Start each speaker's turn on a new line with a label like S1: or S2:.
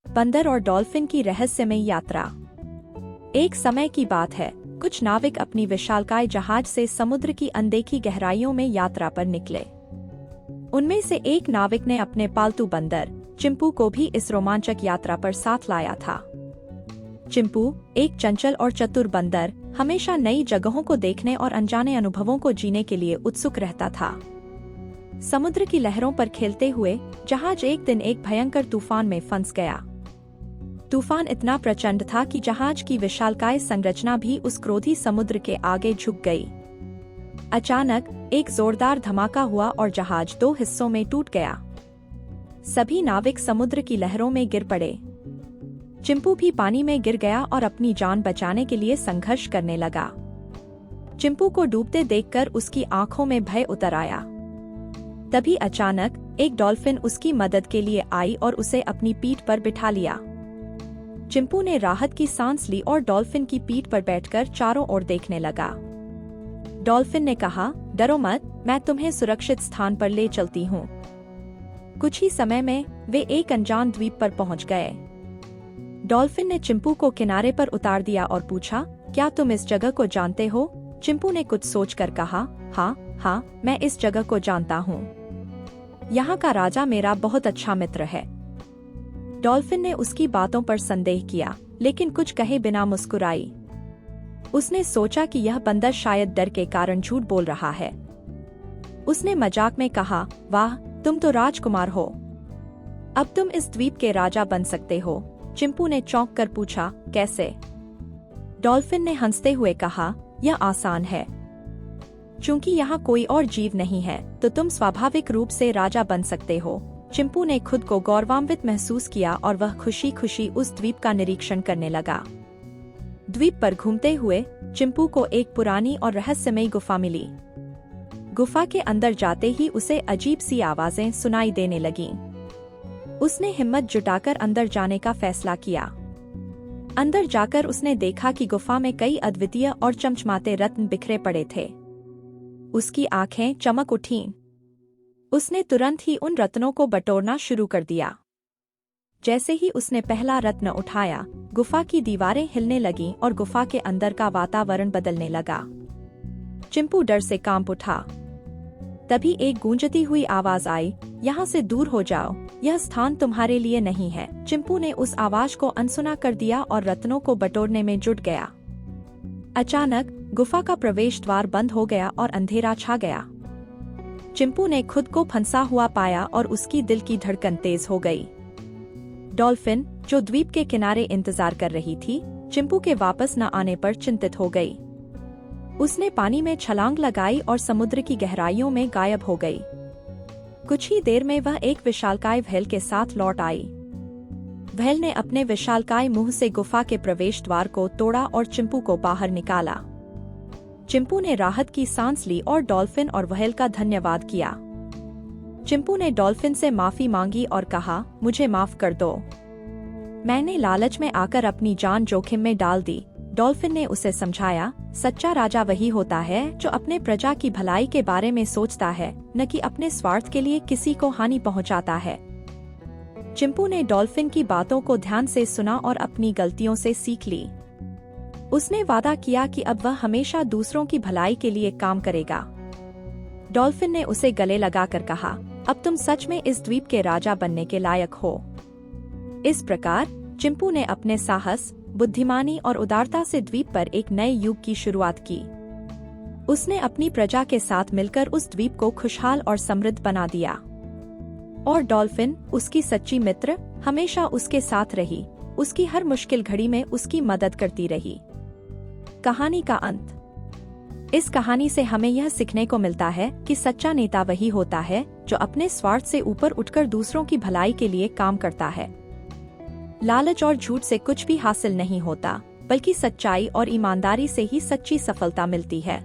S1: बंदर और डॉल्फिन की रहस्यमयी यात्रा। एक समय की बात है, कुछ नाविक अपनी विशालकाय जहाज से समुद्र की अनदेखी गहराइयों में यात्रा पर निकले। उनमें से एक नाविक ने अपने पालतू बंदर चिंपू को भी इस रोमांचक यात्रा पर साथ लाया था। चिंपू, एक चंचल और चतुर बंदर, हमेशा नई जगहों को देखने और अनजाने अनुभवों को जीने के लिए उत्सुक रहता था। समुद्र की लहरों पर खेलते हुए जहाज एक दिन एक भयंकर तूफान में फंस गया। तूफान इतना प्रचंड था कि जहाज की विशालकाय संरचना भी उस क्रोधी समुद्र के आगे झुक गई। अचानक एक जोरदार धमाका हुआ और जहाज दो हिस्सों में टूट गया। सभी नाविक समुद्र की लहरों में गिर पड़े। चिंपू भी पानी में गिर गया और अपनी जान बचाने के लिए संघर्ष करने लगा। चिंपू को डूबते देखकर उसकी आंखों में भय उतर आया। तभी अचानक एक डॉल्फिन उसकी मदद के लिए आई और उसे अपनी पीठ पर बिठा लिया। चिंपू ने राहत की सांस ली और डॉल्फिन की पीठ पर बैठकर चारों ओर देखने लगा। डॉल्फिन ने कहा, डरो मत, मैं तुम्हें सुरक्षित स्थान पर ले चलती हूँ। कुछ ही समय में वे एक अनजान द्वीप पर पहुँच गए। डॉल्फिन ने चिंपू को किनारे पर उतार दिया और पूछा, क्या तुम इस जगह को जानते हो? चिंपू ने कुछ सोचकर कहा, हाँ, मैं इस जगह को जानता हूँ। यहाँ का राजा मेरा बहुत अच्छा मित्र है। डॉल्फिन ने उसकी बातों पर संदेह किया, लेकिन कुछ कहे बिना मुस्कुराई। उसने सोचा कि यह बंदर शायद डर के कारण झूठ बोल रहा है। उसने मजाक में कहा, वाह, तुम तो राजकुमार हो। अब तुम इस द्वीप के राजा बन सकते हो। चिंपू ने चौंक कर पूछा, कैसे? डॉल्फिन ने हंसते हुए कहा, यह आसान है। चूंकि यहाँ कोई और जीव नहीं है, तो तुम स्वाभाविक रूप से राजा बन सकते हो। चिंपू ने खुद को गौरवान्वित महसूस किया और वह खुशी खुशी उस द्वीप का निरीक्षण करने लगा। द्वीप पर घूमते हुए चिंपू को एक पुरानी और रहस्यमयी गुफा मिली। गुफा के अंदर जाते ही उसे अजीब सी आवाजें सुनाई देने लगीं। उसने हिम्मत जुटाकर अंदर जाने का फैसला किया। अंदर जाकर उसने देखा कि गुफा में कई अद्वितीय और चमचमाते रत्न बिखरे पड़े थे। उसकी आंखें चमक उठीं। उसने तुरंत ही उन रत्नों को बटोरना शुरू कर दिया। जैसे ही उसने पहला रत्न उठाया, गुफा की दीवारें हिलने लगीं और गुफा के अंदर का वातावरण बदलने लगा। चिंपू डर से कांप उठा। तभी एक गूंजती हुई आवाज आई, यहाँ से दूर हो जाओ, यह स्थान तुम्हारे लिए नहीं है। चिंपू ने उस आवाज को अनसुना कर दिया और रत्नों को बटोरने में जुट गया। अचानक गुफा का प्रवेश द्वार बंद हो गया और अंधेरा छा गया। चिंपू ने खुद को फंसा हुआ पाया और उसकी दिल की धड़कन तेज हो गई। डॉल्फिन, जो द्वीप के किनारे इंतजार कर रही थी, चिंपू के वापस न आने पर चिंतित हो गई। उसने पानी में छलांग लगाई और समुद्र की गहराइयों में गायब हो गई। कुछ ही देर में वह एक विशालकाय व्हेल के साथ लौट आई। व्हेल ने अपने विशालकाय मुंह से गुफा के प्रवेश द्वार को तोड़ा और चिंपू को बाहर निकाला। चिंपू ने राहत की सांस ली और डॉल्फिन और व्हेल का धन्यवाद किया। चिंपू ने डॉल्फिन से माफी मांगी और कहा, मुझे माफ कर दो, मैंने लालच में आकर अपनी जान जोखिम में डाल दी। डॉल्फिन ने उसे समझाया, सच्चा राजा वही होता है जो अपने प्रजा की भलाई के बारे में सोचता है, न कि अपने स्वार्थ के लिए किसी को हानि पहुंचाता है। चिंपू ने डॉल्फिन की बातों को ध्यान से सुना और अपनी गलतियों से सीख ली। उसने वादा किया कि अब वह हमेशा दूसरों की भलाई के लिए काम करेगा। डॉल्फिन ने उसे गले लगाकर कहा, अब तुम सच में इस द्वीप के राजा बनने के लायक हो। इस प्रकार चिंपू ने अपने साहस, बुद्धिमानी और उदारता से द्वीप पर एक नए युग की शुरुआत की। उसने अपनी प्रजा के साथ मिलकर उस द्वीप को खुशहाल और समृद्ध बना दिया। और डॉल्फिन, उसकी सच्ची मित्र, हमेशा उसके साथ रही, उसकी हर मुश्किल घड़ी में उसकी मदद करती रही। कहानी का अंत। इस कहानी से हमें यह सीखने को मिलता है कि सच्चा नेता वही होता है जो अपने स्वार्थ से ऊपर उठकर दूसरों की भलाई के लिए काम करता है। लालच और झूठ से कुछ भी हासिल नहीं होता, बल्कि सच्चाई और ईमानदारी से ही सच्ची सफलता मिलती है।